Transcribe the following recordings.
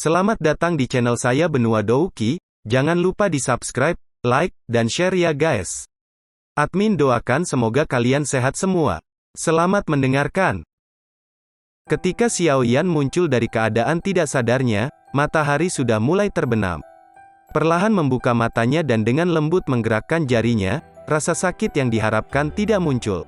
Selamat datang di channel saya Benua Douki, jangan lupa di subscribe, like, dan share ya guys. Admin doakan semoga kalian sehat semua. Selamat mendengarkan. Ketika Xiao Yan muncul dari keadaan tidak sadarnya, matahari sudah mulai terbenam. Perlahan membuka matanya dan dengan lembut menggerakkan jarinya, rasa sakit yang diharapkan tidak muncul.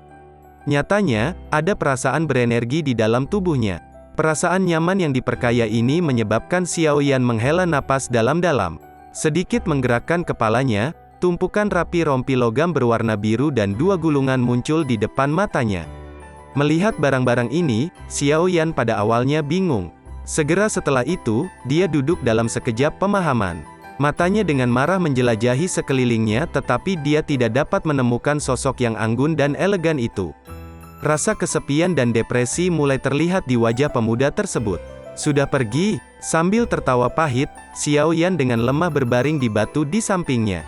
Nyatanya, ada perasaan berenergi di dalam tubuhnya. Perasaan nyaman yang diperkaya ini menyebabkan Xiao Yan menghela napas dalam-dalam. Sedikit menggerakkan kepalanya, tumpukan rapi rompi logam berwarna biru dan dua gulungan muncul di depan matanya. Melihat barang-barang ini, Xiao Yan pada awalnya bingung. Segera setelah itu, dia duduk dalam sekejap pemahaman. Matanya dengan marah menjelajahi sekelilingnya tetapi dia tidak dapat menemukan sosok yang anggun dan elegan itu. Rasa kesepian dan depresi mulai terlihat di wajah pemuda tersebut. Sudah pergi? Sambil tertawa pahit, Xiao Yan dengan lemah berbaring di batu di sampingnya.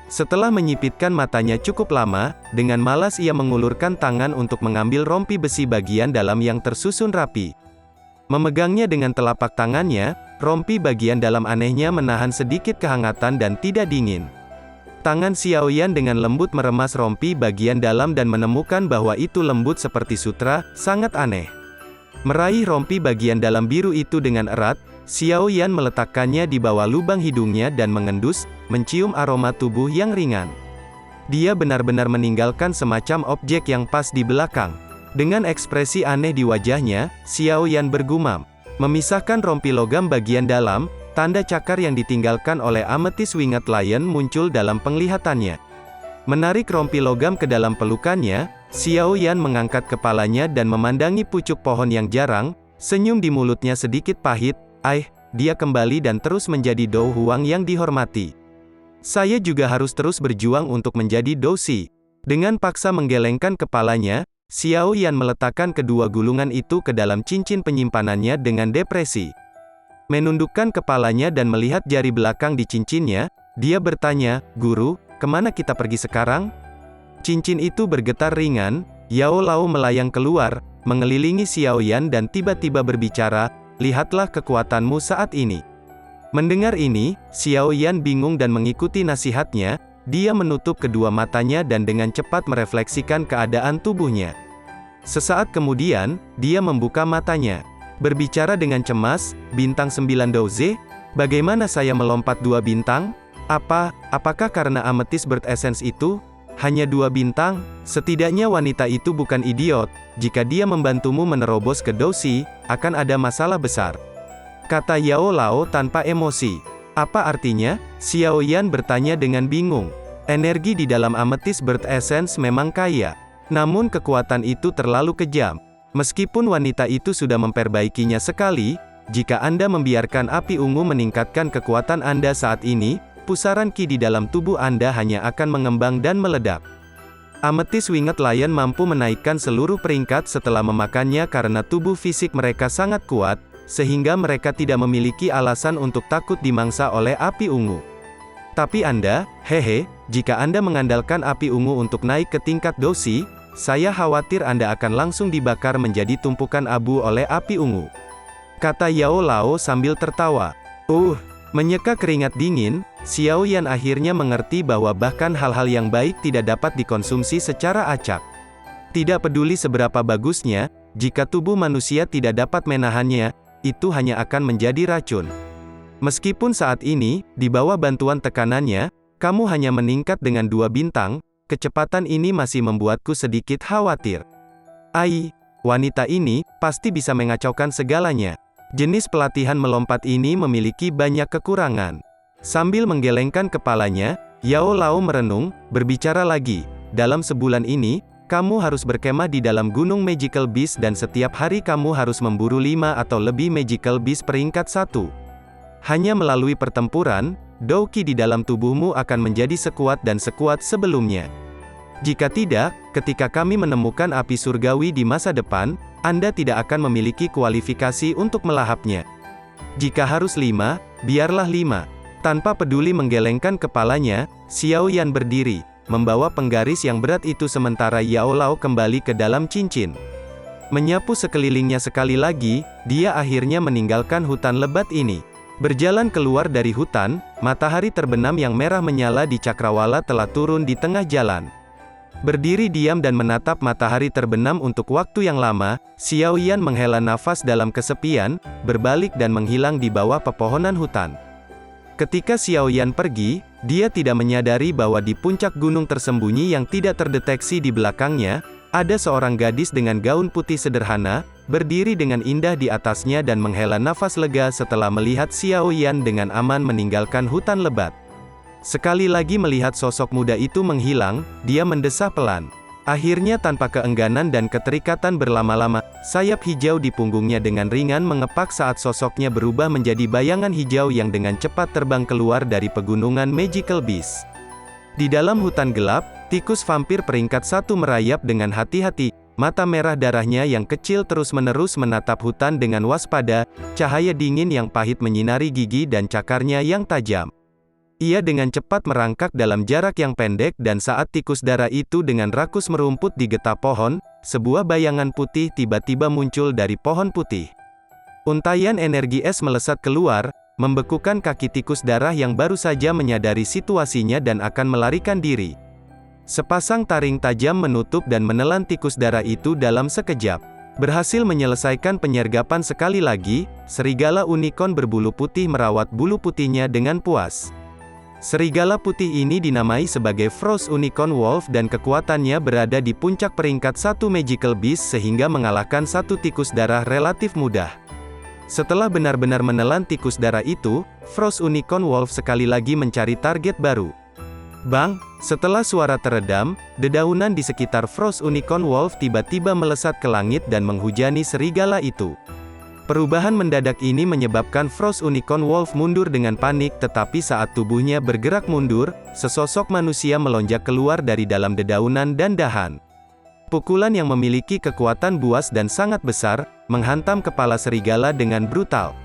Setelah menyipitkan matanya cukup lama, dengan malas ia mengulurkan tangan untuk mengambil rompi besi bagian dalam yang tersusun rapi. Memegangnya dengan telapak tangannya, rompi bagian dalam anehnya menahan sedikit kehangatan dan tidak dingin. Tangan Xiao Yan dengan lembut meremas rompi bagian dalam dan menemukan bahwa itu lembut seperti sutra, sangat aneh. Meraih rompi bagian dalam biru itu dengan erat, Xiao Yan meletakkannya di bawah lubang hidungnya dan mengendus, mencium aroma tubuh yang ringan. Dia benar-benar meninggalkan semacam objek yang pas di belakang. Dengan ekspresi aneh di wajahnya, Xiao Yan bergumam. Memisahkan rompi logam bagian dalam, tanda cakar yang ditinggalkan oleh Amethyst Winged Lion muncul dalam penglihatannya. Menarik rompi logam ke dalam pelukannya, Xiao Yan mengangkat kepalanya dan memandangi pucuk pohon yang jarang, senyum di mulutnya sedikit pahit. Dia kembali dan terus menjadi Dou Huang yang dihormati. Saya juga harus terus berjuang untuk menjadi Dousi. Dengan paksa menggelengkan kepalanya, Xiao Yan meletakkan kedua gulungan itu ke dalam cincin penyimpanannya dengan depresi. Menundukkan kepalanya dan melihat jari belakang di cincinnya, dia bertanya, "Guru, kemana kita pergi sekarang?" Cincin itu bergetar ringan, Yao Lao melayang keluar, mengelilingi Xiao Yan dan tiba-tiba berbicara, "Lihatlah kekuatanmu saat ini." Mendengar ini, Xiao Yan bingung dan mengikuti nasihatnya, dia menutup kedua matanya dan dengan cepat merefleksikan keadaan tubuhnya. Sesaat kemudian, dia membuka matanya. Berbicara dengan cemas, "Bintang 9 Douze? Bagaimana saya melompat 2 bintang? Apakah karena Amethyst Bird Essence itu? Hanya 2 bintang? Setidaknya wanita itu bukan idiot. Jika dia membantumu menerobos ke Dousi, akan ada masalah besar," kata Yao Lao tanpa emosi. "Apa artinya?" Xiao Yan bertanya dengan bingung. Energi di dalam Amethyst Bird Essence memang kaya. Namun kekuatan itu terlalu kejam. Meskipun wanita itu sudah memperbaikinya sekali, jika Anda membiarkan api ungu meningkatkan kekuatan Anda saat ini, pusaran Qi di dalam tubuh Anda hanya akan mengembang dan meledak. Amethyst Winged Lion mampu menaikkan seluruh peringkat setelah memakannya karena tubuh fisik mereka sangat kuat, sehingga mereka tidak memiliki alasan untuk takut dimangsa oleh api ungu. Tapi Anda, jika Anda mengandalkan api ungu untuk naik ke tingkat Dousi, saya khawatir Anda akan langsung dibakar menjadi tumpukan abu oleh api ungu," kata Yao Lao sambil tertawa. Menyeka keringat dingin, Xiao Yan akhirnya mengerti bahwa bahkan hal-hal yang baik tidak dapat dikonsumsi secara acak. Tidak peduli seberapa bagusnya, jika tubuh manusia tidak dapat menahannya, itu hanya akan menjadi racun. Meskipun saat ini, di bawah bantuan tekanannya, kamu hanya meningkat dengan 2 bintang, kecepatan ini masih membuatku sedikit khawatir. Wanita ini pasti bisa mengacaukan segalanya. Jenis pelatihan melompat ini memiliki banyak kekurangan. Sambil menggelengkan kepalanya, Yao Lao merenung, berbicara lagi. "Dalam sebulan ini, kamu harus berkemah di dalam Gunung Magical Beast dan setiap hari kamu harus memburu 5 atau lebih Magical Beast peringkat 1. Hanya melalui pertempuran, Dou Qi di dalam tubuhmu akan menjadi sekuat dan sekuat sebelumnya. Jika tidak, ketika kami menemukan api surgawi di masa depan, Anda tidak akan memiliki kualifikasi untuk melahapnya. Jika harus 5, biarlah 5. Tanpa peduli menggelengkan kepalanya, Xiao Yan berdiri, membawa penggaris yang berat itu sementara Yao Lao kembali ke dalam cincin. Menyapu sekelilingnya sekali lagi, dia akhirnya meninggalkan hutan lebat ini. Berjalan keluar dari hutan, matahari terbenam yang merah menyala di cakrawala telah turun di tengah jalan. Berdiri diam dan menatap matahari terbenam untuk waktu yang lama, Xiao Yan menghela nafas dalam kesepian, berbalik dan menghilang di bawah pepohonan hutan. Ketika Xiao Yan pergi, dia tidak menyadari bahwa di puncak gunung tersembunyi yang tidak terdeteksi di belakangnya, ada seorang gadis dengan gaun putih sederhana, berdiri dengan indah di atasnya dan menghela nafas lega setelah melihat Xiao Yan dengan aman meninggalkan hutan lebat. Sekali lagi melihat sosok muda itu menghilang, dia mendesah pelan. Akhirnya tanpa keengganan dan keterikatan berlama-lama, sayap hijau di punggungnya dengan ringan mengepak saat sosoknya berubah menjadi bayangan hijau yang dengan cepat terbang keluar dari pegunungan Magical Beast. Di dalam hutan gelap, tikus vampir peringkat 1 merayap dengan hati-hati, mata merah darahnya yang kecil terus-menerus menatap hutan dengan waspada, cahaya dingin yang pahit menyinari gigi dan cakarnya yang tajam. Ia dengan cepat merangkak dalam jarak yang pendek dan saat tikus darah itu dengan rakus merumput di getah pohon, sebuah bayangan putih tiba-tiba muncul dari pohon putih. Untaian energi es melesat keluar, membekukan kaki tikus darah yang baru saja menyadari situasinya dan akan melarikan diri. Sepasang taring tajam menutup dan menelan tikus darah itu dalam sekejap. Berhasil menyelesaikan penyergapan sekali lagi, serigala unicorn berbulu putih merawat bulu putihnya dengan puas. Serigala putih ini dinamai sebagai Frost Unicorn Wolf dan kekuatannya berada di puncak peringkat 1 Magical Beast sehingga mengalahkan satu tikus darah relatif mudah. Setelah benar-benar menelan tikus darah itu, Frost Unicorn Wolf sekali lagi mencari target baru. Bang! Setelah suara teredam, dedaunan di sekitar Frost Unicorn Wolf tiba-tiba melesat ke langit dan menghujani serigala itu. Perubahan mendadak ini menyebabkan Frost Unicorn Wolf mundur dengan panik tetapi saat tubuhnya bergerak mundur, sesosok manusia melonjak keluar dari dalam dedaunan dan dahan. Pukulan yang memiliki kekuatan buas dan sangat besar, menghantam kepala serigala dengan brutal.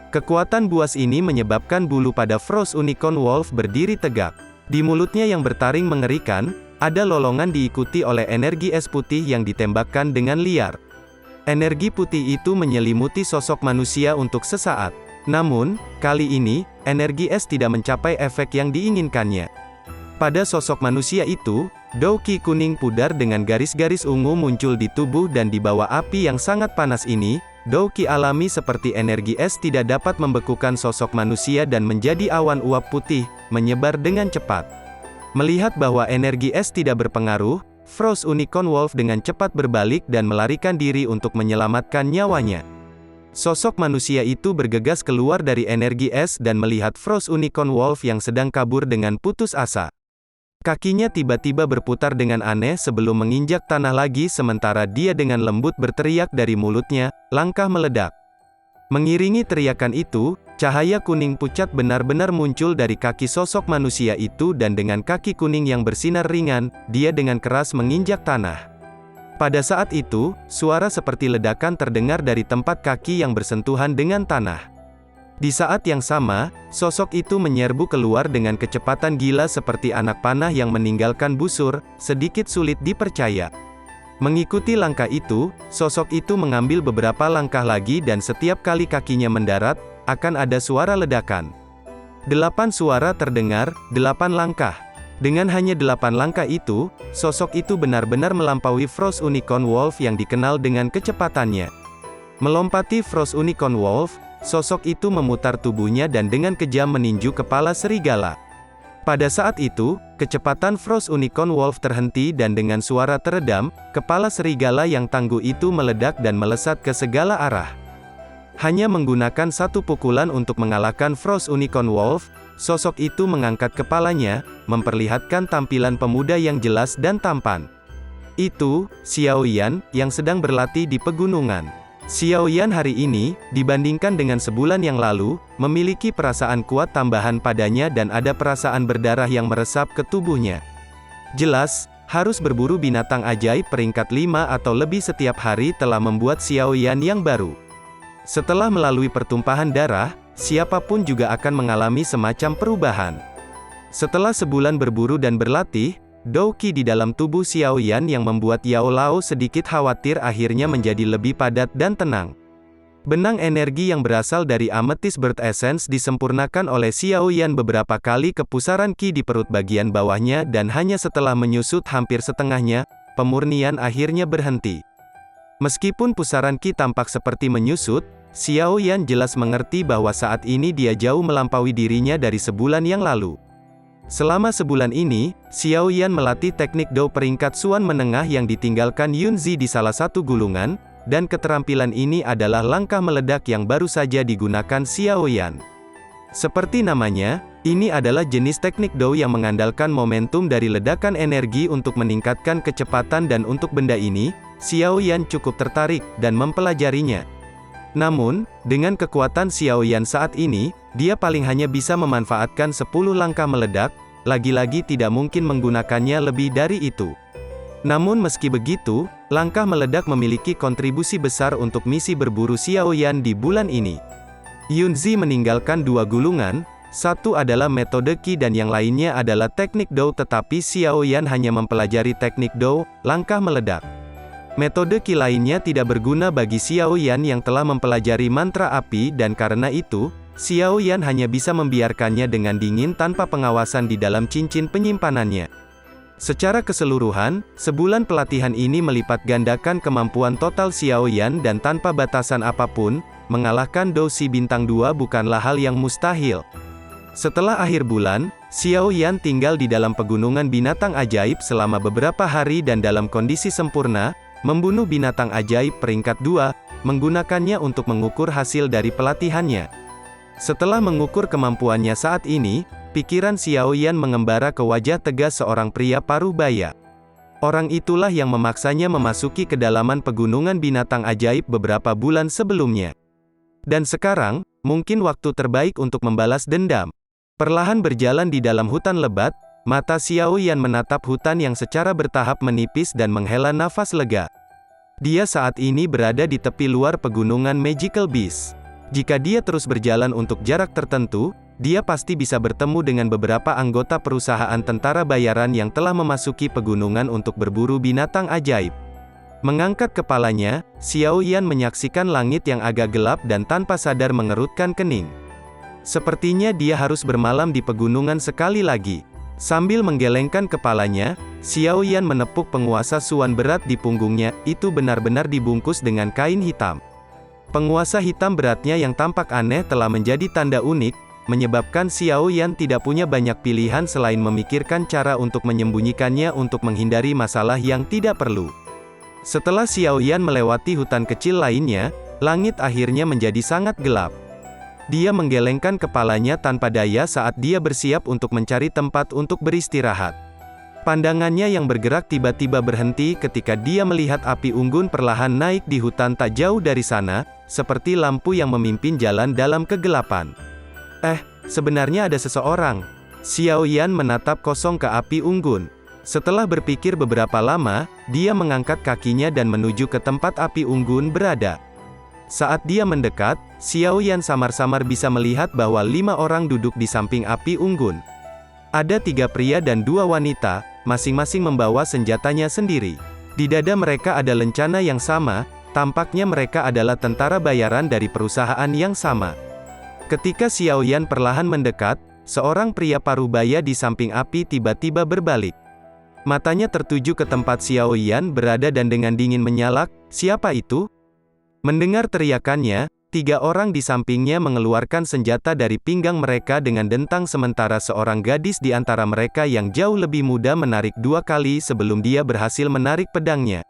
Kekuatan buas ini menyebabkan bulu pada Frost Unicorn Wolf berdiri tegak. Di mulutnya yang bertaring mengerikan, ada lolongan diikuti oleh energi es putih yang ditembakkan dengan liar. Energi putih itu menyelimuti sosok manusia untuk sesaat. Namun, kali ini, energi es tidak mencapai efek yang diinginkannya. Pada sosok manusia itu, Douki kuning pudar dengan garis-garis ungu muncul di tubuh dan di bawah api yang sangat panas ini, Douki alami seperti energi es tidak dapat membekukan sosok manusia dan menjadi awan uap putih, menyebar dengan cepat. Melihat bahwa energi es tidak berpengaruh, Frost Unicorn Wolf dengan cepat berbalik dan melarikan diri untuk menyelamatkan nyawanya. Sosok manusia itu bergegas keluar dari energi es dan melihat Frost Unicorn Wolf yang sedang kabur dengan putus asa. Kakinya tiba-tiba berputar dengan aneh sebelum menginjak tanah lagi sementara dia dengan lembut berteriak dari mulutnya, langkah meledak. Mengiringi teriakan itu, cahaya kuning pucat benar-benar muncul dari kaki sosok manusia itu dan dengan kaki kuning yang bersinar ringan, dia dengan keras menginjak tanah. Pada saat itu, suara seperti ledakan terdengar dari tempat kaki yang bersentuhan dengan tanah. Di saat yang sama, sosok itu menyerbu keluar dengan kecepatan gila seperti anak panah yang meninggalkan busur, sedikit sulit dipercaya. Mengikuti langkah itu, sosok itu mengambil beberapa langkah lagi dan setiap kali kakinya mendarat, akan ada suara ledakan. 8 suara terdengar, 8 langkah. Dengan hanya 8 langkah itu, sosok itu benar-benar melampaui Frost Unicorn Wolf yang dikenal dengan kecepatannya. Melompati Frost Unicorn Wolf, sosok itu memutar tubuhnya dan dengan kejam meninju kepala serigala. Pada saat itu, kecepatan Frost Unicorn Wolf terhenti dan dengan suara teredam, kepala serigala yang tangguh itu meledak dan melesat ke segala arah. Hanya menggunakan satu pukulan untuk mengalahkan Frost Unicorn Wolf, sosok itu mengangkat kepalanya, memperlihatkan tampilan pemuda yang jelas dan tampan. Itu, Xiao Yan, yang sedang berlatih di pegunungan. Xiao Yan hari ini, dibandingkan dengan sebulan yang lalu, memiliki perasaan kuat tambahan padanya dan ada perasaan berdarah yang meresap ke tubuhnya. Jelas, harus berburu binatang ajaib peringkat 5 atau lebih setiap hari telah membuat Xiao Yan yang baru. Setelah melalui pertumpahan darah, siapapun juga akan mengalami semacam perubahan. Setelah sebulan berburu dan berlatih, Douki di dalam tubuh Xiao Yan yang membuat Yao Lao sedikit khawatir akhirnya menjadi lebih padat dan tenang. Benang energi yang berasal dari Amethyst Bird Essence disempurnakan oleh Xiao Yan beberapa kali ke pusaran Qi di perut bagian bawahnya dan hanya setelah menyusut hampir setengahnya, pemurnian akhirnya berhenti. Meskipun pusaran Qi tampak seperti menyusut, Xiao Yan jelas mengerti bahwa saat ini dia jauh melampaui dirinya dari sebulan yang lalu. Selama sebulan ini, Xiao Yan melatih teknik Dou peringkat Suan menengah yang ditinggalkan Yunzi di salah satu gulungan, dan keterampilan ini adalah langkah meledak yang baru saja digunakan Xiao Yan. Seperti namanya, ini adalah jenis teknik Dou yang mengandalkan momentum dari ledakan energi untuk meningkatkan kecepatan dan untuk benda ini, Xiao Yan cukup tertarik dan mempelajarinya. Namun, dengan kekuatan Xiao Yan saat ini, dia paling hanya bisa memanfaatkan 10 langkah meledak, lagi-lagi tidak mungkin menggunakannya lebih dari itu. Namun meski begitu, langkah meledak memiliki kontribusi besar untuk misi berburu Xiao Yan di bulan ini. Yunzi meninggalkan 2 gulungan, satu adalah metode Qi dan yang lainnya adalah teknik Dou, tetapi Xiao Yan hanya mempelajari teknik Dou, langkah meledak. Metode Qi lainnya tidak berguna bagi Xiao Yan yang telah mempelajari mantra api dan karena itu, Xiao Yan hanya bisa membiarkannya dengan dingin tanpa pengawasan di dalam cincin penyimpanannya. Secara keseluruhan, sebulan pelatihan ini melipat gandakan kemampuan total Xiao Yan dan tanpa batasan apapun, mengalahkan Dou Si Bintang 2 bukanlah hal yang mustahil. Setelah akhir bulan, Xiao Yan tinggal di dalam pegunungan binatang ajaib selama beberapa hari dan dalam kondisi sempurna, membunuh binatang ajaib peringkat 2, menggunakannya untuk mengukur hasil dari pelatihannya. Setelah mengukur kemampuannya saat ini, pikiran Xiao Yan mengembara ke wajah tegas seorang pria paruh baya. Orang itulah yang memaksanya memasuki kedalaman pegunungan binatang ajaib beberapa bulan sebelumnya. Dan sekarang, mungkin waktu terbaik untuk membalas dendam. Perlahan berjalan di dalam hutan lebat, mata Xiao Yan menatap hutan yang secara bertahap menipis dan menghela nafas lega. Dia saat ini berada di tepi luar pegunungan Magical Beast. Jika dia terus berjalan untuk jarak tertentu, dia pasti bisa bertemu dengan beberapa anggota perusahaan tentara bayaran yang telah memasuki pegunungan untuk berburu binatang ajaib. Mengangkat kepalanya, Xiao Yan menyaksikan langit yang agak gelap dan tanpa sadar mengerutkan kening. Sepertinya dia harus bermalam di pegunungan sekali lagi. Sambil menggelengkan kepalanya, Xiao Yan menepuk penguasa Suan berat di punggungnya, itu benar-benar dibungkus dengan kain hitam. Penguasa hitam beratnya yang tampak aneh telah menjadi tanda unik, menyebabkan Xiao Yan tidak punya banyak pilihan selain memikirkan cara untuk menyembunyikannya untuk menghindari masalah yang tidak perlu. Setelah Xiao Yan melewati hutan kecil lainnya, langit akhirnya menjadi sangat gelap. Dia menggelengkan kepalanya tanpa daya saat dia bersiap untuk mencari tempat untuk beristirahat. Pandangannya yang bergerak tiba-tiba berhenti ketika dia melihat api unggun perlahan naik di hutan tak jauh dari sana, seperti lampu yang memimpin jalan dalam kegelapan. Sebenarnya ada seseorang. Xiao Yan menatap kosong ke api unggun. Setelah berpikir beberapa lama, dia mengangkat kakinya dan menuju ke tempat api unggun berada. Saat dia mendekat, Xiao Yan samar-samar bisa melihat bahwa 5 orang duduk di samping api unggun. Ada 3 pria dan 2 wanita, masing-masing membawa senjatanya sendiri. Di dada mereka ada lencana yang sama, tampaknya mereka adalah tentara bayaran dari perusahaan yang sama. Ketika Xiao Yan perlahan mendekat, seorang pria parubaya di samping api tiba-tiba berbalik. Matanya tertuju ke tempat Xiao Yan berada dan dengan dingin menyalak, "Siapa itu?" Mendengar teriakannya, 3 orang di sampingnya mengeluarkan senjata dari pinggang mereka dengan dentang sementara seorang gadis di antara mereka yang jauh lebih muda menarik 2 kali sebelum dia berhasil menarik pedangnya.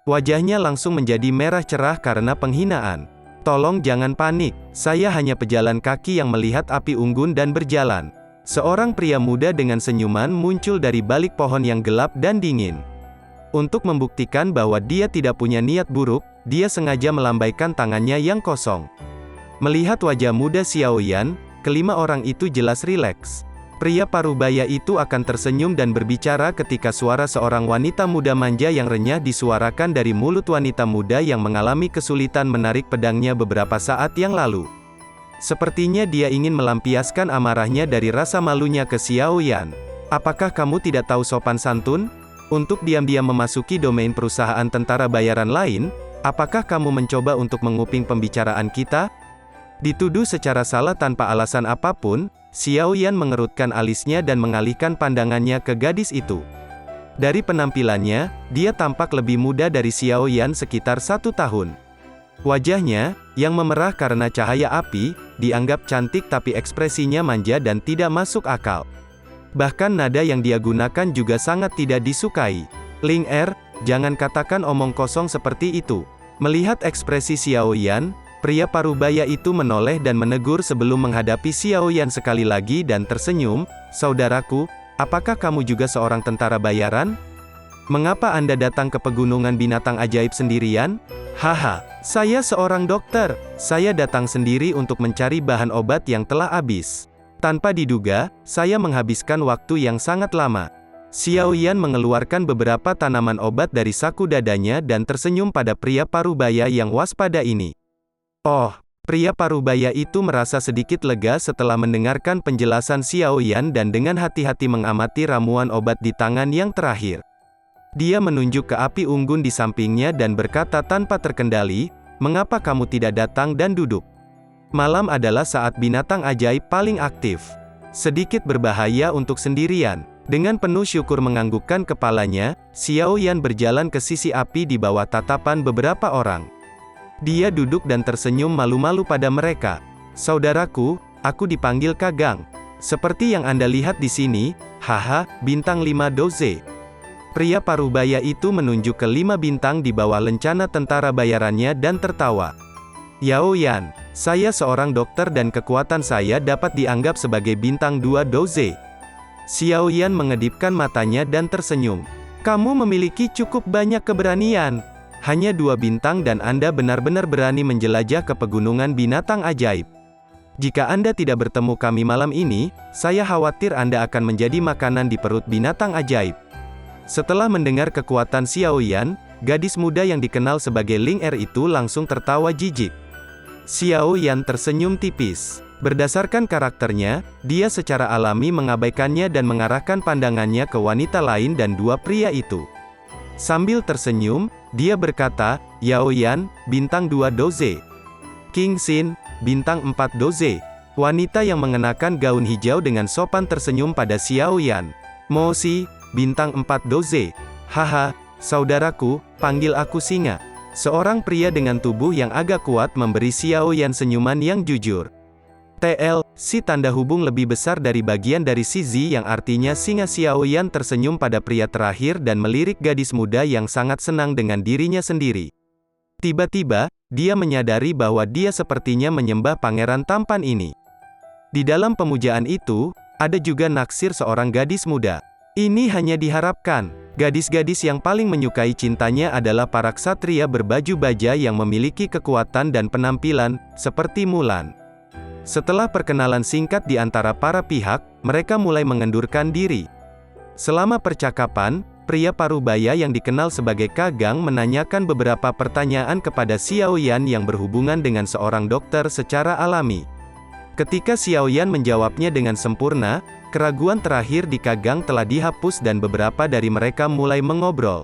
Wajahnya langsung menjadi merah cerah karena penghinaan. "Tolong jangan panik, saya hanya pejalan kaki yang melihat api unggun dan berjalan." Seorang pria muda dengan senyuman muncul dari balik pohon yang gelap dan dingin. Untuk membuktikan bahwa dia tidak punya niat buruk, dia sengaja melambaikan tangannya yang kosong. Melihat wajah muda Xiao Yan, kelima orang itu jelas rileks. Pria parubaya itu akan tersenyum dan berbicara ketika suara seorang wanita muda manja yang renyah disuarakan dari mulut wanita muda yang mengalami kesulitan menarik pedangnya beberapa saat yang lalu. Sepertinya dia ingin melampiaskan amarahnya dari rasa malunya ke Xiao Yan. "Apakah kamu tidak tahu sopan santun? Untuk diam-diam memasuki domain perusahaan tentara bayaran lain, apakah kamu mencoba untuk menguping pembicaraan kita? Dituduh secara salah tanpa alasan apapun, Xiao Yan mengerutkan alisnya dan mengalihkan pandangannya ke gadis itu. Dari penampilannya, dia tampak lebih muda dari Xiao Yan sekitar 1 tahun. Wajahnya, yang memerah karena cahaya api, dianggap cantik tapi ekspresinya manja dan tidak masuk akal. Bahkan nada yang dia gunakan juga sangat tidak disukai. Ling Er, jangan katakan omong kosong seperti itu. Melihat ekspresi Xiao Yan, pria parubaya itu menoleh dan menegur sebelum menghadapi Xiao Yan sekali lagi dan tersenyum, "Saudaraku, apakah kamu juga seorang tentara bayaran? Mengapa Anda datang ke pegunungan binatang ajaib sendirian?" "Haha, saya seorang dokter. Saya datang sendiri untuk mencari bahan obat yang telah habis. Tanpa diduga, saya menghabiskan waktu yang sangat lama." Xiao Yan mengeluarkan beberapa tanaman obat dari saku dadanya dan tersenyum pada pria parubaya yang waspada ini. Oh, pria parubaya itu merasa sedikit lega setelah mendengarkan penjelasan Xiao Yan dan dengan hati-hati mengamati ramuan obat di tangan yang terakhir. Dia menunjuk ke api unggun di sampingnya dan berkata tanpa terkendali, "Mengapa kamu tidak datang dan duduk? Malam adalah saat binatang ajaib paling aktif. Sedikit berbahaya untuk sendirian." Dengan penuh syukur menganggukkan kepalanya, Xiao Yan berjalan ke sisi api di bawah tatapan beberapa orang. Dia duduk dan tersenyum malu-malu pada mereka. "Saudaraku, aku dipanggil Kagang. Seperti yang Anda lihat di sini, haha, bintang 5 doze." Pria parubaya itu menunjuk ke 5 bintang di bawah lencana tentara bayarannya dan tertawa. "Yao Yan, saya seorang dokter dan kekuatan saya dapat dianggap sebagai bintang 2 doze." Xiao Yan mengedipkan matanya dan tersenyum. "Kamu memiliki cukup banyak keberanian. Hanya 2 bintang dan Anda benar-benar berani menjelajah ke pegunungan binatang ajaib. Jika Anda tidak bertemu kami malam ini, saya khawatir Anda akan menjadi makanan di perut binatang ajaib." Setelah mendengar kekuatan Xiao Yan, gadis muda yang dikenal sebagai Ling Er itu langsung tertawa jijik. Xiao Yan tersenyum tipis. Berdasarkan karakternya, dia secara alami mengabaikannya dan mengarahkan pandangannya ke wanita lain dan 2 pria itu. Sambil tersenyum, dia berkata, "Yao Yan, bintang 2 doze. King Xin, bintang 4 doze." Wanita yang mengenakan gaun hijau dengan sopan tersenyum pada Xiao Yan. "Mo Si, bintang 4 doze. Haha, saudaraku, panggil aku Singa." Seorang pria dengan tubuh yang agak kuat memberi Xiao Yan senyuman yang jujur. TL, si tanda hubung lebih besar dari bagian dari si Z yang artinya singa. Xiao Yan tersenyum pada pria terakhir dan melirik gadis muda yang sangat senang dengan dirinya sendiri. Tiba-tiba, dia menyadari bahwa dia sepertinya menyembah pangeran tampan ini. Di dalam pemujaan itu, ada juga naksir seorang gadis muda. Ini hanya diharapkan. Gadis-gadis yang paling menyukai cintanya adalah para ksatria berbaju baja yang memiliki kekuatan dan penampilan, seperti Mulan. Setelah perkenalan singkat di antara para pihak, mereka mulai mengendurkan diri. Selama percakapan, pria parubaya yang dikenal sebagai Kagang menanyakan beberapa pertanyaan kepada Xiao Yan yang berhubungan dengan seorang dokter secara alami. Ketika Xiao Yan menjawabnya dengan sempurna, keraguan terakhir di Kagang telah dihapus dan beberapa dari mereka mulai mengobrol.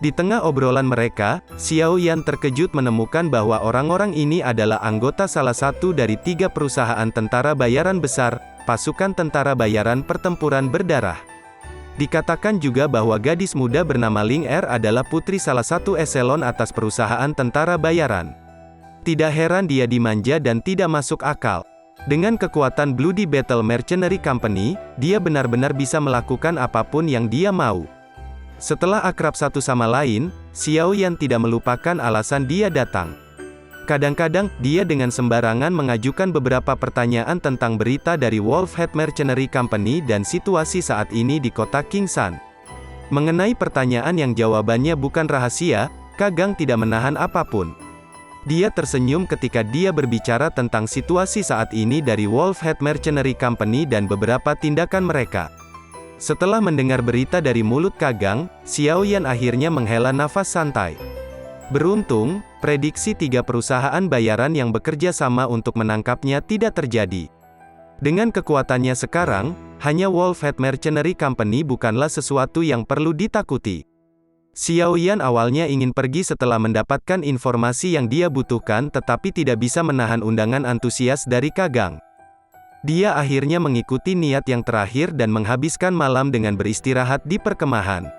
Di tengah obrolan mereka, Xiao Yan terkejut menemukan bahwa orang-orang ini adalah anggota salah satu dari 3 perusahaan tentara bayaran besar, pasukan tentara bayaran pertempuran berdarah. Dikatakan juga bahwa gadis muda bernama Ling Er adalah putri salah satu eselon atas perusahaan tentara bayaran. Tidak heran dia dimanja dan tidak masuk akal. Dengan kekuatan Bloody Battle Mercenary Company, dia benar-benar bisa melakukan apapun yang dia mau. Setelah akrab satu sama lain, Xiao Yan tidak melupakan alasan dia datang. Kadang-kadang, dia dengan sembarangan mengajukan beberapa pertanyaan tentang berita dari Wolfhead Mercenary Company dan situasi saat ini di kota Kingshan. Mengenai pertanyaan yang jawabannya bukan rahasia, Kagang tidak menahan apapun. Dia tersenyum ketika dia berbicara tentang situasi saat ini dari Wolfhead Mercenary Company dan beberapa tindakan mereka. Setelah mendengar berita dari mulut Kagang, Xiao Yan akhirnya menghela nafas santai. Beruntung, prediksi 3 perusahaan bayaran yang bekerja sama untuk menangkapnya tidak terjadi. Dengan kekuatannya sekarang, hanya Wolfhead Mercenary Company bukanlah sesuatu yang perlu ditakuti. Xiao Yan awalnya ingin pergi setelah mendapatkan informasi yang dia butuhkan tetapi tidak bisa menahan undangan antusias dari Kagang. Dia akhirnya mengikuti niat yang terakhir dan menghabiskan malam dengan beristirahat di perkemahan.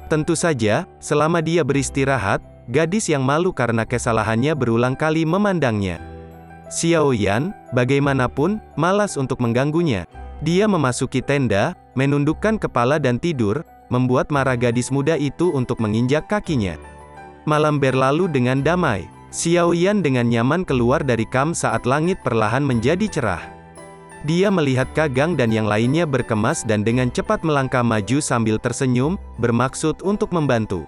Tentu saja, selama dia beristirahat, gadis yang malu karena kesalahannya berulang kali memandangnya. Xiao Yan, bagaimanapun, malas untuk mengganggunya. Dia memasuki tenda, menundukkan kepala dan tidur, membuat marah gadis muda itu untuk menginjak kakinya. Malam berlalu dengan damai. Xiao Yan dengan nyaman keluar dari kamp saat langit perlahan menjadi cerah. Dia melihat Kagang dan yang lainnya berkemas dan dengan cepat melangkah maju sambil tersenyum, bermaksud untuk membantu.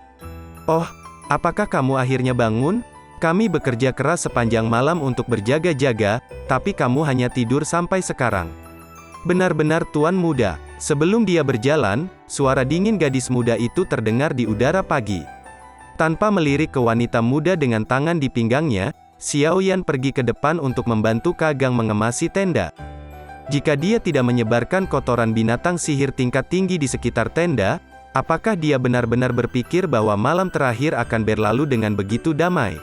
"Oh, apakah kamu akhirnya bangun? Kami bekerja keras sepanjang malam untuk berjaga-jaga, tapi kamu hanya tidur sampai sekarang." "Benar-benar Tuan Muda." Sebelum dia berjalan, suara dingin gadis muda itu terdengar di udara pagi. Tanpa melirik ke wanita muda dengan tangan di pinggangnya, Xiao Yan pergi ke depan untuk membantu Kagang mengemasi tenda. Jika dia tidak menyebarkan kotoran binatang sihir tingkat tinggi di sekitar tenda, apakah dia benar-benar berpikir bahwa malam terakhir akan berlalu dengan begitu damai?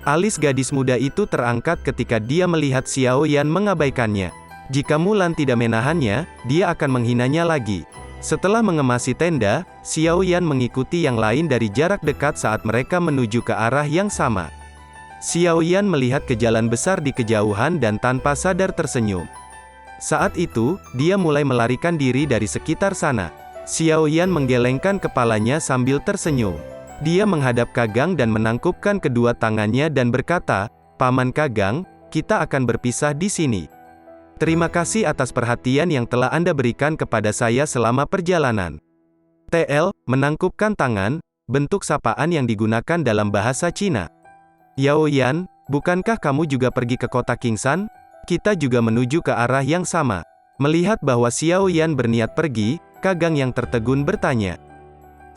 Alis gadis muda itu terangkat ketika dia melihat Xiao Yan mengabaikannya. Jika Mulan tidak menahannya, dia akan menghinanya lagi. Setelah mengemasi tenda, Xiao Yan mengikuti yang lain dari jarak dekat saat mereka menuju ke arah yang sama. Xiao Yan melihat ke jalan besar di kejauhan dan tanpa sadar tersenyum. Saat itu, dia mulai melarikan diri dari sekitar sana. Xiao Yan menggelengkan kepalanya sambil tersenyum. Dia menghadap Kagang dan menangkupkan kedua tangannya dan berkata, "Paman Kagang, kita akan berpisah di sini. Terima kasih atas perhatian yang telah Anda berikan kepada saya selama perjalanan." TL, menangkupkan tangan, bentuk sapaan yang digunakan dalam bahasa Cina. "Yao Yan, bukankah kamu juga pergi ke kota Kingsan? Kita juga menuju ke arah yang sama." Melihat bahwa Xiao Yan berniat pergi, Kagang yang tertegun bertanya.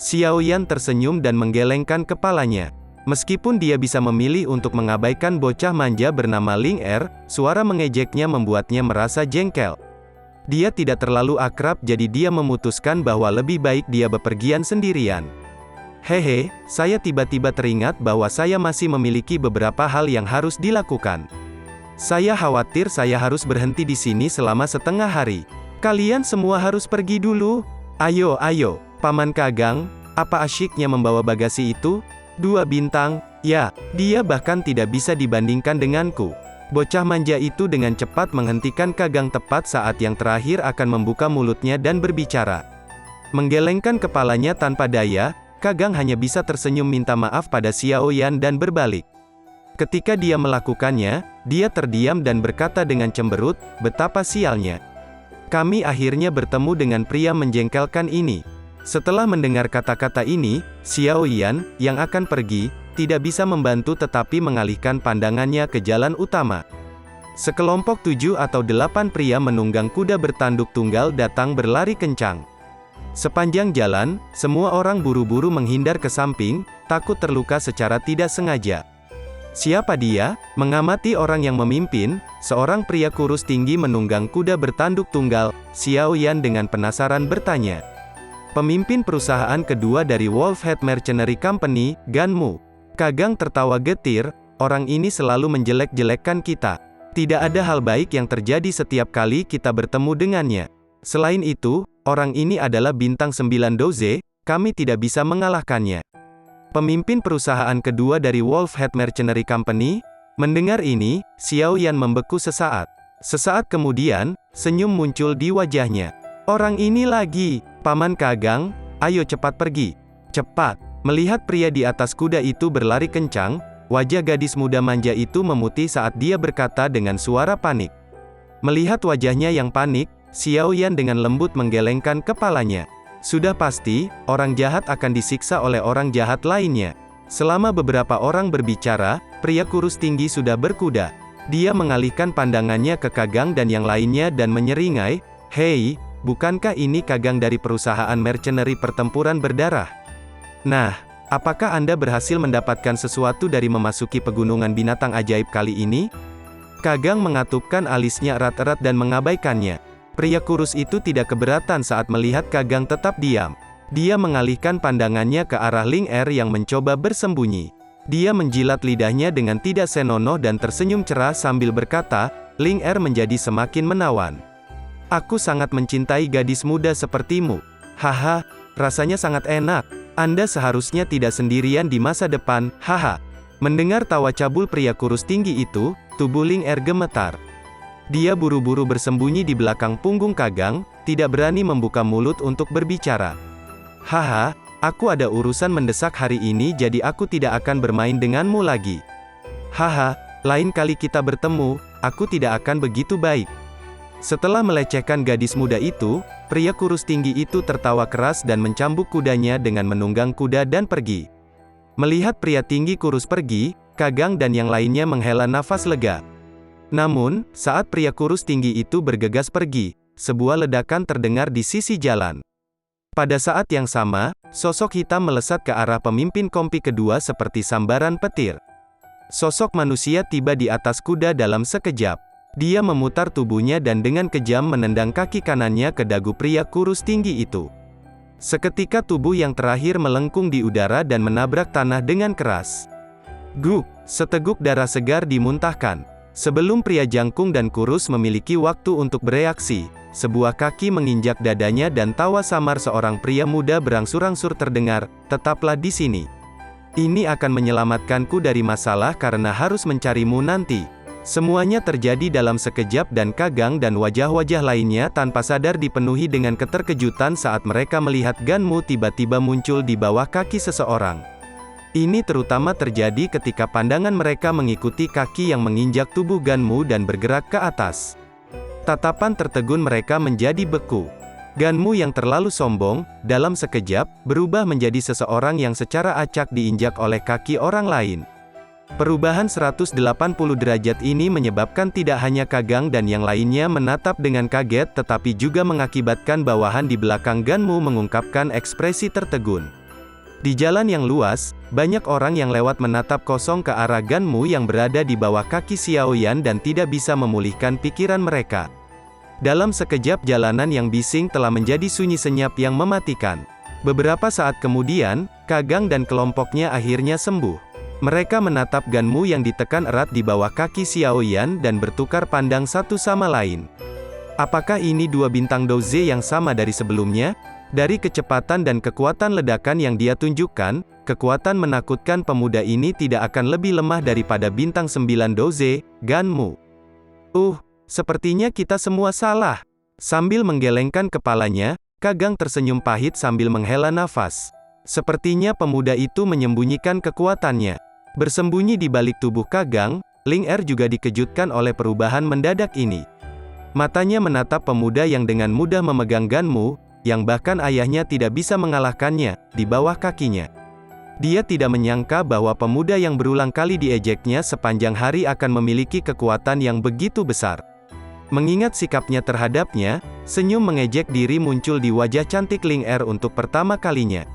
Xiao Yan tersenyum dan menggelengkan kepalanya. Meskipun dia bisa memilih untuk mengabaikan bocah manja bernama Ling Er, suara mengejeknya membuatnya merasa jengkel. Dia tidak terlalu akrab jadi dia memutuskan bahwa lebih baik dia bepergian sendirian. "Hehe, saya tiba-tiba teringat bahwa saya masih memiliki beberapa hal yang harus dilakukan. Saya khawatir saya harus berhenti di sini selama setengah hari. Kalian semua harus pergi dulu. Ayo, Paman Kagang, apa asyiknya membawa bagasi itu? 2 bintang, ya, dia bahkan tidak bisa dibandingkan denganku." Bocah manja itu dengan cepat menghentikan Kagang tepat saat yang terakhir akan membuka mulutnya dan berbicara. Menggelengkan kepalanya tanpa daya, Kagang hanya bisa tersenyum minta maaf pada Xiao Yan dan berbalik. Ketika dia melakukannya, dia terdiam dan berkata dengan cemberut, "Betapa sialnya. Kami akhirnya bertemu dengan pria menjengkelkan ini." Setelah mendengar kata-kata ini, Xiao Yan, yang akan pergi, tidak bisa membantu tetapi mengalihkan pandangannya ke jalan utama. Sekelompok 7 atau 8 pria menunggang kuda bertanduk tunggal datang berlari kencang. Sepanjang jalan, semua orang buru-buru menghindar ke samping, takut terluka secara tidak sengaja. "Siapa dia?" Mengamati orang yang memimpin, seorang pria kurus tinggi menunggang kuda bertanduk tunggal. Xiao Yan dengan penasaran bertanya. "Pemimpin perusahaan kedua dari Wolfhead Mercenary Company, Ganmu." Kagang tertawa getir, "Orang ini selalu menjelek-jelekkan kita. Tidak ada hal baik yang terjadi setiap kali kita bertemu dengannya. Selain itu, orang ini adalah bintang 9 doze, kami tidak bisa mengalahkannya." Pemimpin perusahaan kedua dari Wolfhead Mercenary Company? Mendengar ini, Xiao Yan membeku sesaat. Sesaat kemudian, senyum muncul di wajahnya. "Orang ini lagi, Paman Kagang, ayo cepat pergi. Cepat." Melihat pria di atas kuda itu berlari kencang, wajah gadis muda manja itu memutih saat dia berkata dengan suara panik. Melihat wajahnya yang panik, Xiao Yan dengan lembut menggelengkan kepalanya. Sudah pasti, orang jahat akan disiksa oleh orang jahat lainnya. Selama beberapa orang berbicara, pria kurus tinggi sudah berkuda. Dia mengalihkan pandangannya ke Kagang dan yang lainnya dan menyeringai, "Hei, bukankah ini Kagang dari perusahaan mercenary pertempuran berdarah? Nah, apakah Anda berhasil mendapatkan sesuatu dari memasuki pegunungan binatang ajaib kali ini?" Kagang mengatupkan alisnya erat-erat dan mengabaikannya. Pria kurus itu tidak keberatan saat melihat Kagang tetap diam. Dia mengalihkan pandangannya ke arah Ling Er yang mencoba bersembunyi. Dia menjilat lidahnya dengan tidak senonoh dan tersenyum cerah sambil berkata, Ling Er menjadi semakin menawan. Aku sangat mencintai gadis muda sepertimu. Haha, rasanya sangat enak. Anda seharusnya tidak sendirian di masa depan, haha. Mendengar tawa cabul pria kurus tinggi itu, tubuh Ling Er gemetar. Dia buru-buru bersembunyi di belakang punggung Kagang, tidak berani membuka mulut untuk berbicara. Haha, aku ada urusan mendesak hari ini jadi aku tidak akan bermain denganmu lagi. Haha, lain kali kita bertemu, aku tidak akan begitu baik. Setelah melecehkan gadis muda itu, pria kurus tinggi itu tertawa keras dan mencambuk kudanya dengan menunggang kuda dan pergi. Melihat pria tinggi kurus pergi, Kagang dan yang lainnya menghela nafas lega. Namun, saat pria kurus tinggi itu bergegas pergi, sebuah ledakan terdengar di sisi jalan. Pada saat yang sama, sosok hitam melesat ke arah pemimpin kompi kedua seperti sambaran petir. Sosok manusia tiba di atas kuda dalam sekejap. Dia memutar tubuhnya dan dengan kejam menendang kaki kanannya ke dagu pria kurus tinggi itu. Seketika tubuh yang terakhir melengkung di udara dan menabrak tanah dengan keras. Guk, seteguk darah segar dimuntahkan. Sebelum pria jangkung dan kurus memiliki waktu untuk bereaksi, sebuah kaki menginjak dadanya dan tawa samar seorang pria muda berangsur-angsur terdengar, tetaplah di sini. Ini akan menyelamatkanku dari masalah karena harus mencarimu nanti. Semuanya terjadi dalam sekejap dan Kagang dan wajah-wajah lainnya tanpa sadar dipenuhi dengan keterkejutan saat mereka melihat Ganmu tiba-tiba muncul di bawah kaki seseorang. Ini terutama terjadi ketika pandangan mereka mengikuti kaki yang menginjak tubuh Ganmu dan bergerak ke atas. Tatapan tertegun mereka menjadi beku. Ganmu yang terlalu sombong, dalam sekejap, berubah menjadi seseorang yang secara acak diinjak oleh kaki orang lain. Perubahan 180 derajat ini menyebabkan tidak hanya Kagang dan yang lainnya menatap dengan kaget tetapi juga mengakibatkan bawahan di belakang Ganmu mengungkapkan ekspresi tertegun. Di jalan yang luas, banyak orang yang lewat menatap kosong ke arah Ganmu yang berada di bawah kaki Xiaoyan dan tidak bisa memulihkan pikiran mereka. Dalam sekejap jalanan yang bising telah menjadi sunyi senyap yang mematikan. Beberapa saat kemudian, Kagang dan kelompoknya akhirnya sembuh. Mereka menatap Ganmu yang ditekan erat di bawah kaki Xiaoyan dan bertukar pandang satu sama lain. Apakah ini dua bintang Douze yang sama dari sebelumnya? Dari kecepatan dan kekuatan ledakan yang dia tunjukkan, kekuatan menakutkan pemuda ini tidak akan lebih lemah daripada bintang 9 Douze, Ganmu. Sepertinya kita semua salah. Sambil menggelengkan kepalanya, Kagang tersenyum pahit sambil menghela nafas. Sepertinya pemuda itu menyembunyikan kekuatannya. Bersembunyi di balik tubuh Kagang, Ling Er juga dikejutkan oleh perubahan mendadak ini. Matanya menatap pemuda yang dengan mudah memegang Ganmu, yang bahkan ayahnya tidak bisa mengalahkannya, di bawah kakinya. Dia tidak menyangka bahwa pemuda yang berulang kali diejeknya sepanjang hari akan memiliki kekuatan yang begitu besar. Mengingat sikapnya terhadapnya, senyum mengejek diri muncul di wajah cantik Ling Er untuk pertama kalinya.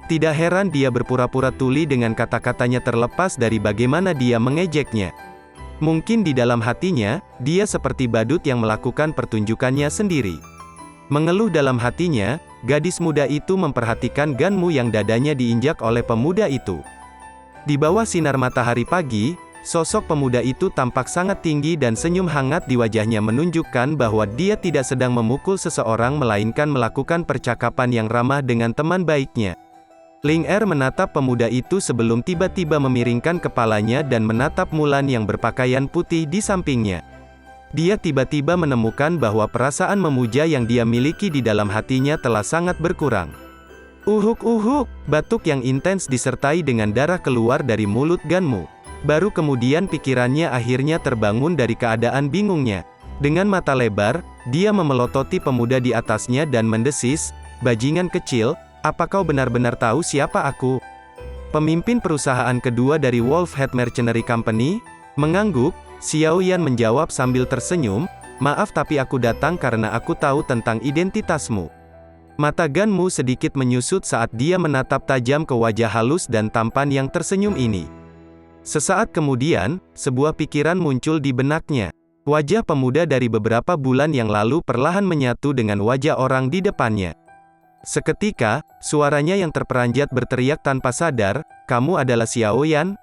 Tidak heran dia berpura-pura tuli dengan kata-katanya terlepas dari bagaimana dia mengejeknya. Mungkin di dalam hatinya, dia seperti badut yang melakukan pertunjukannya sendiri. Mengeluh dalam hatinya, gadis muda itu memperhatikan Ganmu yang dadanya diinjak oleh pemuda itu. Di bawah sinar matahari pagi, sosok pemuda itu tampak sangat tinggi dan senyum hangat di wajahnya menunjukkan bahwa dia tidak sedang memukul seseorang melainkan melakukan percakapan yang ramah dengan teman baiknya. Ling Er menatap pemuda itu sebelum tiba-tiba memiringkan kepalanya dan menatap Mulan yang berpakaian putih di sampingnya. Dia tiba-tiba menemukan bahwa perasaan memuja yang dia miliki di dalam hatinya telah sangat berkurang. Uhuk, batuk yang intens disertai dengan darah keluar dari mulut Ganmu. Baru kemudian pikirannya akhirnya terbangun dari keadaan bingungnya. Dengan mata lebar, dia memelototi pemuda di atasnya dan mendesis, "Bajingan kecil, apa kau benar-benar tahu siapa aku?" Pemimpin perusahaan kedua dari Wolfhead Mercenary Company, mengangguk. Xiaoyan menjawab sambil tersenyum, "Maaf tapi aku datang karena aku tahu tentang identitasmu." Mata Ganmu sedikit menyusut saat dia menatap tajam ke wajah halus dan tampan yang tersenyum ini. Sesaat kemudian, sebuah pikiran muncul di benaknya. Wajah pemuda dari beberapa bulan yang lalu perlahan menyatu dengan wajah orang di depannya. Seketika, suaranya yang terperanjat berteriak tanpa sadar, "Kamu adalah Xiao Yan?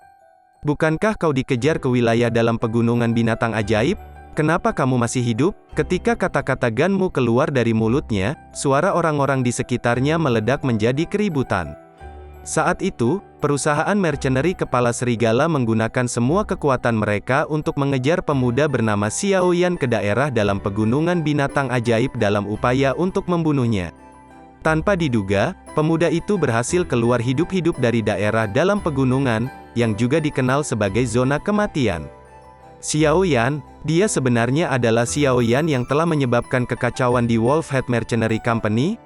Bukankah kau dikejar ke wilayah dalam pegunungan binatang ajaib? Kenapa kamu masih hidup?" Ketika kata-kata Ganmu keluar dari mulutnya, suara orang-orang di sekitarnya meledak menjadi keributan. Saat itu, perusahaan mercenary kepala serigala menggunakan semua kekuatan mereka untuk mengejar pemuda bernama Xiao Yan ke daerah dalam pegunungan binatang ajaib dalam upaya untuk membunuhnya. Tanpa diduga, pemuda itu berhasil keluar hidup-hidup dari daerah dalam pegunungan, yang juga dikenal sebagai zona kematian. Xiao Yan, dia sebenarnya adalah Xiao Yan yang telah menyebabkan kekacauan di Wolfhead Mercenary Company?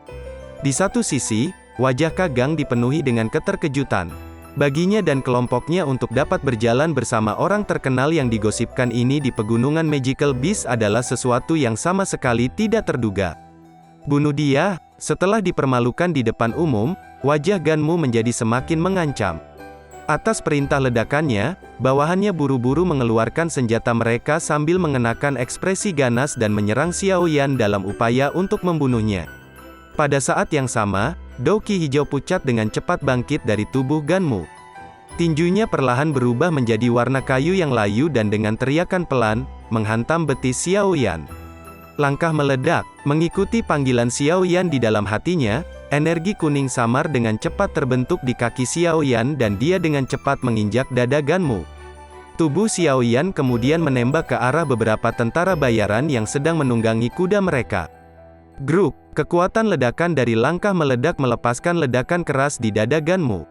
Di satu sisi, wajah Kak Gang dipenuhi dengan keterkejutan. Baginya dan kelompoknya untuk dapat berjalan bersama orang terkenal yang digosipkan ini di pegunungan Magical Beast adalah sesuatu yang sama sekali tidak terduga. Bunuh dia. Setelah dipermalukan di depan umum, wajah Ganmu menjadi semakin mengancam. Atas perintah ledakannya, bawahannya buru-buru mengeluarkan senjata mereka sambil mengenakan ekspresi ganas dan menyerang Xiao Yan dalam upaya untuk membunuhnya. Pada saat yang sama, Douki hijau pucat dengan cepat bangkit dari tubuh Ganmu. Tinjunya perlahan berubah menjadi warna kayu yang layu dan dengan teriakan pelan, menghantam betis Xiao Yan. Langkah meledak, mengikuti panggilan Xiao Yan di dalam hatinya, energi kuning samar dengan cepat terbentuk di kaki Xiao Yan dan dia dengan cepat menginjak dada Ganmu. Tubuh Xiao Yan kemudian menembak ke arah beberapa tentara bayaran yang sedang menunggangi kuda mereka. Grup, kekuatan ledakan dari langkah meledak melepaskan ledakan keras di dada Ganmu.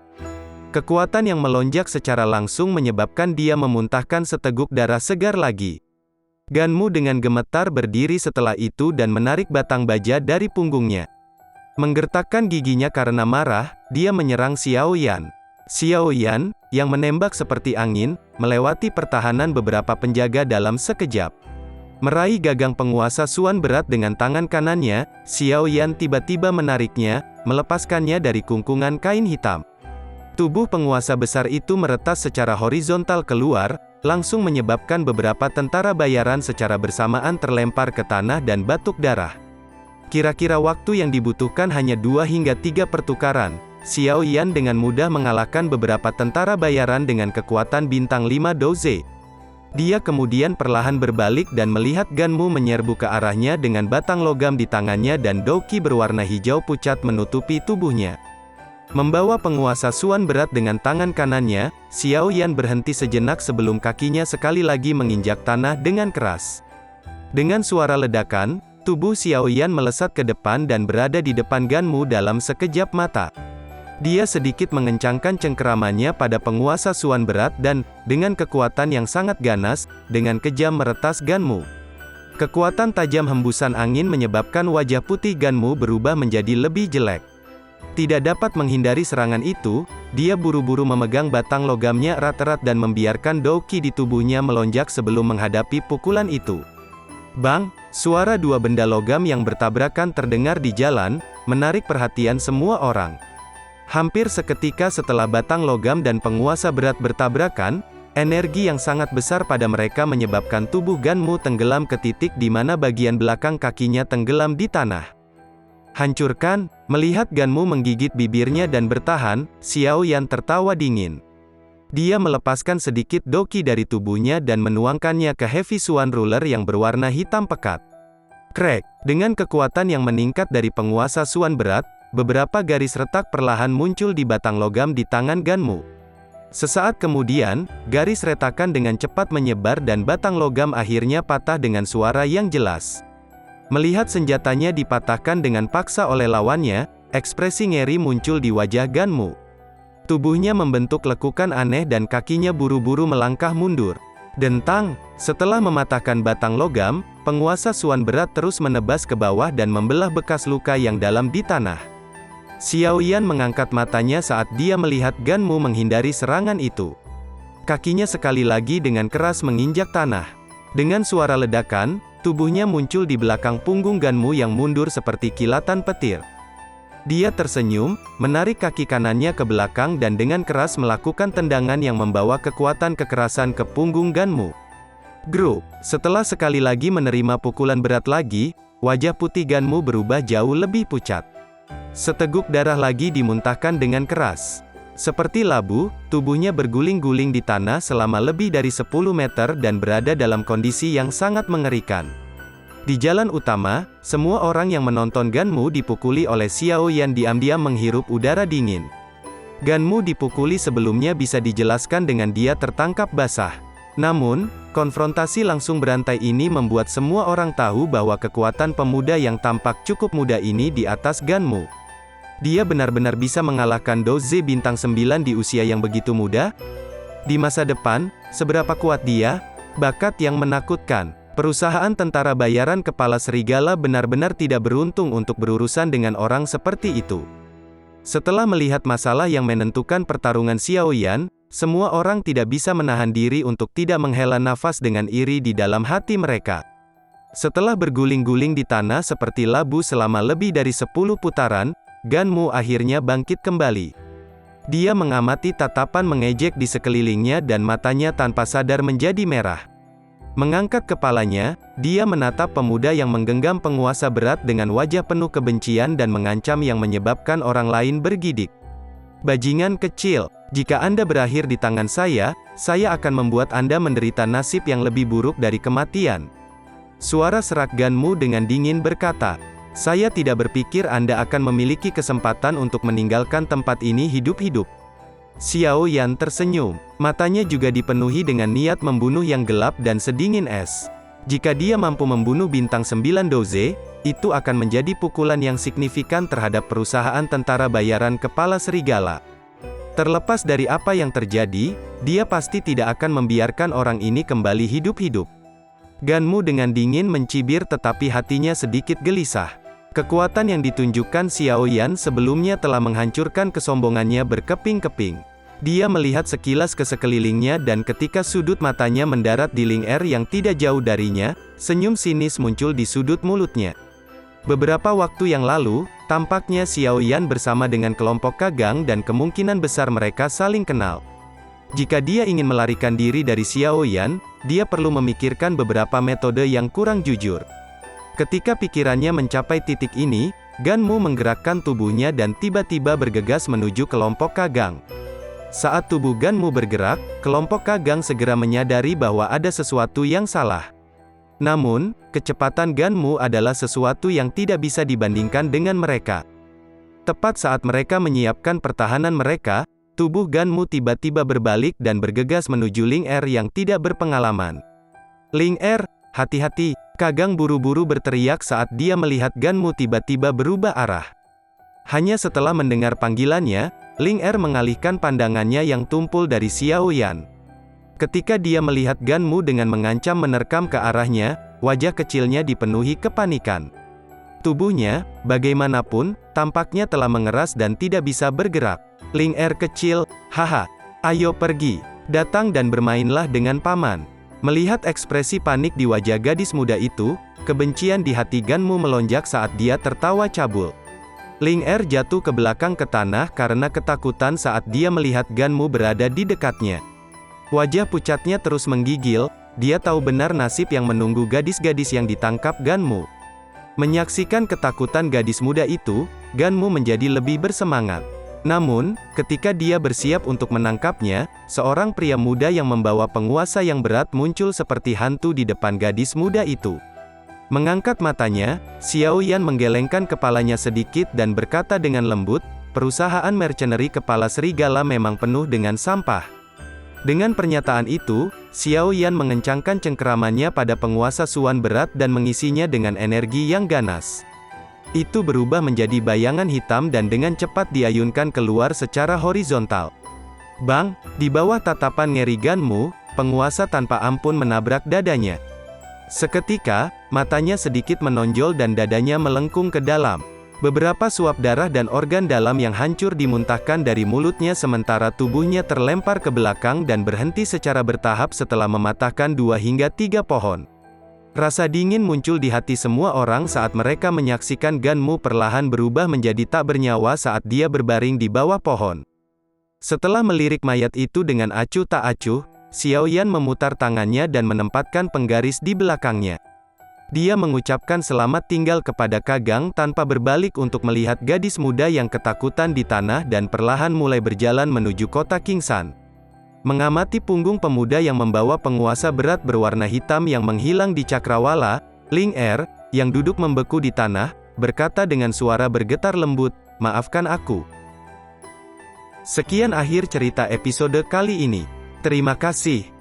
Kekuatan yang melonjak secara langsung menyebabkan dia memuntahkan seteguk darah segar lagi. Ganmu dengan gemetar berdiri setelah itu dan menarik batang baja dari punggungnya. Menggertakkan giginya karena marah, dia menyerang Xiao Yan. Xiao Yan, yang menembak seperti angin, melewati pertahanan beberapa penjaga dalam sekejap. Meraih gagang penguasa Suan berat dengan tangan kanannya, Xiao Yan tiba-tiba menariknya, melepaskannya dari kungkungan kain hitam. Tubuh penguasa besar itu meretas secara horizontal keluar, langsung menyebabkan beberapa tentara bayaran secara bersamaan terlempar ke tanah dan batuk darah. Kira-kira waktu yang dibutuhkan hanya 2 hingga 3 pertukaran. Xiao Yan dengan mudah mengalahkan beberapa tentara bayaran dengan kekuatan bintang 5 Douze. Dia kemudian perlahan berbalik dan melihat Ganmu menyerbu ke arahnya dengan batang logam di tangannya dan douki berwarna hijau pucat menutupi tubuhnya. Membawa penguasa Suan berat dengan tangan kanannya, Xiao Yan berhenti sejenak sebelum kakinya sekali lagi menginjak tanah dengan keras. Dengan suara ledakan, tubuh Xiao Yan melesat ke depan dan berada di depan Ganmu dalam sekejap mata. Dia sedikit mengencangkan cengkeramannya pada penguasa Suan berat dan, dengan kekuatan yang sangat ganas, dengan kejam meretas Ganmu. Kekuatan tajam hembusan angin menyebabkan wajah putih Ganmu berubah menjadi lebih jelek. Tidak dapat menghindari serangan itu, dia buru-buru memegang batang logamnya erat-erat dan membiarkan douki di tubuhnya melonjak sebelum menghadapi pukulan itu. Bang! Suara dua benda logam yang bertabrakan terdengar di jalan, menarik perhatian semua orang. Hampir seketika setelah batang logam dan penguasa berat bertabrakan, energi yang sangat besar pada mereka menyebabkan tubuh Ganmu tenggelam ke titik di mana bagian belakang kakinya tenggelam di tanah. Hancurkan! Melihat Ganmu menggigit bibirnya dan bertahan, Xiao Yan tertawa dingin. Dia melepaskan sedikit douki dari tubuhnya dan menuangkannya ke Heavy Swan Ruler yang berwarna hitam pekat. Krek! Dengan kekuatan yang meningkat dari penguasa Suan berat, beberapa garis retak perlahan muncul di batang logam di tangan Ganmu. Sesaat kemudian, garis retakan dengan cepat menyebar dan batang logam akhirnya patah dengan suara yang jelas. Melihat senjatanya dipatahkan dengan paksa oleh lawannya, ekspresi ngeri muncul di wajah Ganmu. Tubuhnya membentuk lekukan aneh dan kakinya buru-buru melangkah mundur. Dentang! Setelah mematahkan batang logam, penguasa Suan berat terus menebas ke bawah dan membelah bekas luka yang dalam di tanah. Xiao Yan mengangkat matanya saat dia melihat Ganmu menghindari serangan itu. Kakinya sekali lagi dengan keras menginjak tanah. Dengan suara ledakan, tubuhnya muncul di belakang punggung Ganmu yang mundur seperti kilatan petir. Dia tersenyum, menarik kaki kanannya ke belakang dan dengan keras melakukan tendangan yang membawa kekuatan kekerasan ke punggung Ganmu. Grup! Setelah sekali lagi menerima pukulan berat lagi, wajah putih Ganmu berubah jauh lebih pucat. Seteguk darah lagi dimuntahkan dengan keras. Seperti labu, tubuhnya berguling-guling di tanah selama lebih dari 10 meter dan berada dalam kondisi yang sangat mengerikan. Di jalan utama, semua orang yang menonton Ganmu dipukuli oleh Xiao Yan diam-diam menghirup udara dingin. Ganmu dipukuli sebelumnya bisa dijelaskan dengan dia tertangkap basah. Namun, konfrontasi langsung berantai ini membuat semua orang tahu bahwa kekuatan pemuda yang tampak cukup muda ini di atas Ganmu. Dia benar-benar bisa mengalahkan Dou Ze bintang 9 di usia yang begitu muda? Di masa depan, seberapa kuat dia? Bakat yang menakutkan. Perusahaan tentara bayaran kepala serigala benar-benar tidak beruntung untuk berurusan dengan orang seperti itu. Setelah melihat masalah yang menentukan pertarungan Xiao Yan, semua orang tidak bisa menahan diri untuk tidak menghela nafas dengan iri di dalam hati mereka. Setelah berguling-guling di tanah seperti labu selama lebih dari 10 putaran, Ganmu akhirnya bangkit kembali. Dia mengamati tatapan mengejek di sekelilingnya dan matanya tanpa sadar menjadi merah. Mengangkat kepalanya, dia menatap pemuda yang menggenggam penguasa berat dengan wajah penuh kebencian dan mengancam yang menyebabkan orang lain bergidik. Bajingan kecil, jika Anda berakhir di tangan saya akan membuat Anda menderita nasib yang lebih buruk dari kematian. Suara serak Ganmu dengan dingin berkata, saya tidak berpikir Anda akan memiliki kesempatan untuk meninggalkan tempat ini hidup-hidup. Xiao Yan tersenyum. Matanya juga dipenuhi dengan niat membunuh yang gelap dan sedingin es. Jika dia mampu membunuh bintang 9 Dou Ze, itu akan menjadi pukulan yang signifikan terhadap perusahaan tentara bayaran kepala serigala. Terlepas dari apa yang terjadi, dia pasti tidak akan membiarkan orang ini kembali hidup-hidup. Ganmu dengan dingin mencibir tetapi hatinya sedikit gelisah. Kekuatan yang ditunjukkan Xiao Yan sebelumnya telah menghancurkan kesombongannya berkeping-keping. Dia melihat sekilas ke sekelilingnya dan ketika sudut matanya mendarat di Ling Er yang tidak jauh darinya, senyum sinis muncul di sudut mulutnya. Beberapa waktu yang lalu, tampaknya Xiao Yan bersama dengan kelompok Kagang dan kemungkinan besar mereka saling kenal. Jika dia ingin melarikan diri dari Xiao Yan, dia perlu memikirkan beberapa metode yang kurang jujur. Ketika pikirannya mencapai titik ini, Ganmu menggerakkan tubuhnya dan tiba-tiba bergegas menuju kelompok Kagang. Saat tubuh Ganmu bergerak, kelompok Kagang segera menyadari bahwa ada sesuatu yang salah. Namun, kecepatan Ganmu adalah sesuatu yang tidak bisa dibandingkan dengan mereka. Tepat saat mereka menyiapkan pertahanan mereka, tubuh Ganmu tiba-tiba berbalik dan bergegas menuju Ling Er yang tidak berpengalaman. Ling Er, hati-hati! Kagang buru-buru berteriak saat dia melihat Ganmu tiba-tiba berubah arah. Hanya setelah mendengar panggilannya, Ling Er mengalihkan pandangannya yang tumpul dari Xiao Yan. Ketika dia melihat Ganmu dengan mengancam menerkam ke arahnya, wajah kecilnya dipenuhi kepanikan. Tubuhnya, bagaimanapun, tampaknya telah mengeras dan tidak bisa bergerak. Ling Er kecil, haha, ayo pergi, datang dan bermainlah dengan paman. Melihat ekspresi panik di wajah gadis muda itu, kebencian di hati Ganmu melonjak saat dia tertawa cabul. Ling Er jatuh ke belakang ke tanah karena ketakutan saat dia melihat Ganmu berada di dekatnya. Wajah pucatnya terus menggigil, dia tahu benar nasib yang menunggu gadis-gadis yang ditangkap Ganmu. Menyaksikan ketakutan gadis muda itu, Ganmu menjadi lebih bersemangat. Namun, ketika dia bersiap untuk menangkapnya, seorang pria muda yang membawa penguasa yang berat muncul seperti hantu di depan gadis muda itu. Mengangkat matanya, Xiao Yan menggelengkan kepalanya sedikit dan berkata dengan lembut, perusahaan mercenary kepala serigala memang penuh dengan sampah. Dengan pernyataan itu, Xiao Yan mengencangkan cengkeramannya pada penguasa Suan berat dan mengisinya dengan energi yang ganas. Itu berubah menjadi bayangan hitam dan dengan cepat diayunkan keluar secara horizontal. Bang, di bawah tatapan ngeri Ganmu, penguasa tanpa ampun menabrak dadanya. Seketika, matanya sedikit menonjol dan dadanya melengkung ke dalam. Beberapa suap darah dan organ dalam yang hancur dimuntahkan dari mulutnya sementara tubuhnya terlempar ke belakang dan berhenti secara bertahap setelah mematahkan 2 hingga 3 pohon. Rasa dingin muncul di hati semua orang saat mereka menyaksikan Ganmu perlahan berubah menjadi tak bernyawa saat dia berbaring di bawah pohon. Setelah melirik mayat itu dengan acuh tak acuh, Xiao Yan memutar tangannya dan menempatkan penggaris di belakangnya. Dia mengucapkan selamat tinggal kepada Kagang tanpa berbalik untuk melihat gadis muda yang ketakutan di tanah dan perlahan mulai berjalan menuju kota Kingsan. Mengamati punggung pemuda yang membawa penguasa berat berwarna hitam yang menghilang di cakrawala, Ling Er, yang duduk membeku di tanah, berkata dengan suara bergetar lembut, "Maafkan aku." Sekian akhir cerita episode kali ini. Terima kasih.